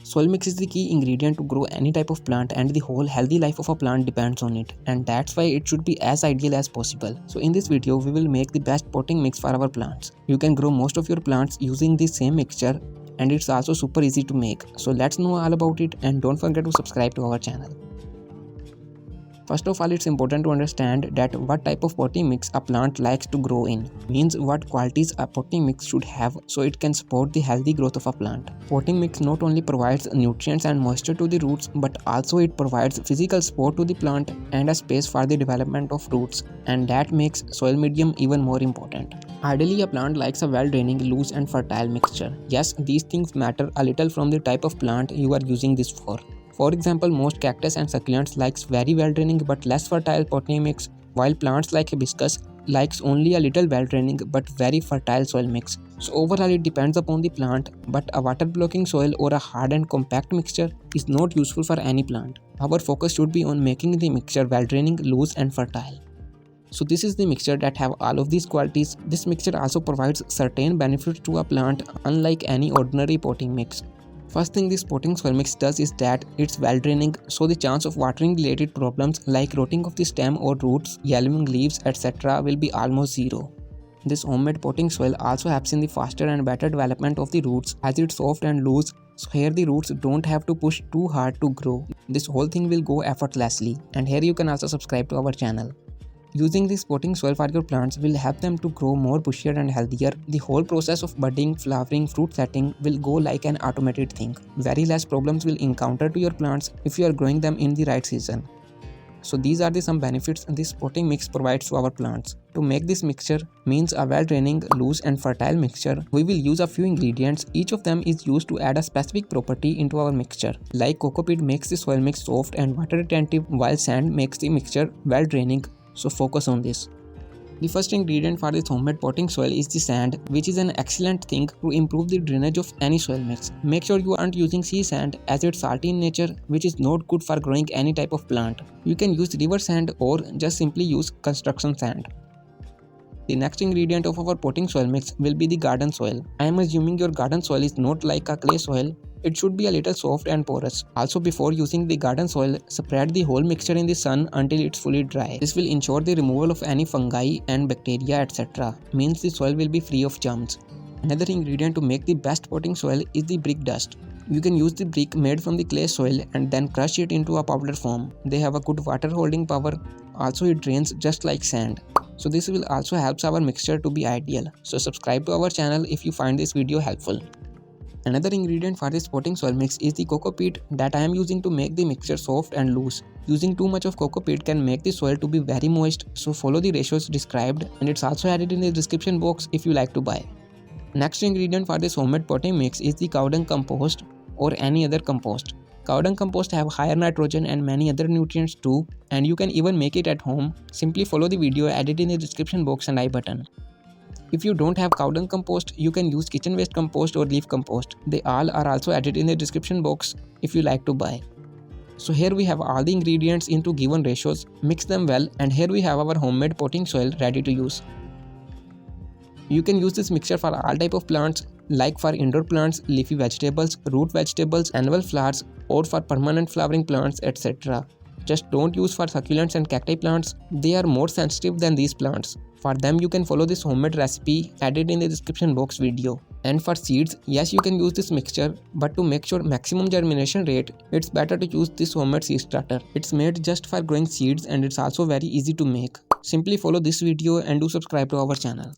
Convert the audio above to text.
Soil mix is the key ingredient to grow any type of plant, and the whole healthy life of a plant depends on it, and that's why it should be as ideal as possible. So in this video we will make the best potting mix for our plants. You can grow most of your plants using the same mixture, and it's also super easy to make. So let's know all about it, and don't forget to subscribe to our channel. First of all, it's important to understand that what type of potting mix a plant likes to grow in, means what qualities a potting mix should have so it can support the healthy growth of a plant. Potting mix not only provides nutrients and moisture to the roots, but also it provides physical support to the plant and a space for the development of roots, and that makes soil medium even more important. Ideally, a plant likes a well-draining, loose and fertile mixture. Yes, these things matter a little from the type of plant you are using this for. For example, most cactus and succulents likes very well-draining but less fertile potting mix, while plants like hibiscus likes only a little well-draining but very fertile soil mix. So overall it depends upon the plant, but a water-blocking soil or a hard and compact mixture is not useful for any plant. Our focus should be on making the mixture well-draining, loose and fertile. So this is the mixture that have all of these qualities. This mixture also provides certain benefits to a plant unlike any ordinary potting mix. First thing this potting soil mix does is that it's well draining, so the chance of watering related problems like rotting of the stem or roots, yellowing leaves, etc. will be almost zero. This homemade potting soil also helps in the faster and better development of the roots as it's soft and loose, so here the roots don't have to push too hard to grow. This whole thing will go effortlessly, and here you can also subscribe to our channel. Using this potting soil for your plants will help them to grow more bushier and healthier. The whole process of budding, flowering, fruit setting will go like an automated thing. Very less problems will encounter to your plants if you are growing them in the right season. So these are some benefits this potting mix provides to our plants. To make this mixture means a well-draining, loose and fertile mixture, we will use a few ingredients. Each of them is used to add a specific property into our mixture. Like cocopeat makes the soil mix soft and water retentive, while sand makes the mixture well-draining. So focus on this. The first ingredient for this homemade potting soil is the sand, which is an excellent thing to improve the drainage of any soil mix. Make sure you aren't using sea sand as it's salty in nature, which is not good for growing any type of plant. You can use river sand or just simply use construction sand. The next ingredient of our potting soil mix will be the garden soil. I am assuming your garden soil is not like a clay soil. It should be a little soft and porous. Also, before using the garden soil, spread the whole mixture in the sun until it's fully dry. This will ensure the removal of any fungi and bacteria etc. Means the soil will be free of germs. Another ingredient to make the best potting soil is the brick dust. You can use the brick made from the clay soil and then crush it into a powder form. They have a good water holding power. Also, it drains just like sand. So this will also help our mixture to be ideal. So subscribe to our channel if you find this video helpful. Another ingredient for this potting soil mix is the cocopeat that I am using to make the mixture soft and loose. Using too much of cocopeat can make the soil to be very moist, so follow the ratios described, and it's also added in the description box if you like to buy. Next ingredient for this homemade potting mix is the cow dung compost or any other compost. Cow dung compost have higher nitrogen and many other nutrients too, and you can even make it at home. Simply follow the video added in the description box and I button. If you don't have cow dung compost, you can use kitchen waste compost or leaf compost. They all are also added in the description box if you like to buy. So here we have all the ingredients into given ratios, mix them well, and here we have our homemade potting soil ready to use. You can use this mixture for all type of plants, like for indoor plants, leafy vegetables, root vegetables, annual flowers, or for permanent flowering plants, etc. Just don't use for succulents and cacti plants. They are more sensitive than these plants. For them you can follow this homemade recipe added in the description box video. And for seeds, yes, you can use this mixture, but to make sure maximum germination rate, it's better to use this homemade seed starter. It's made just for growing seeds and it's also very easy to make. Simply follow this video and do subscribe to our channel.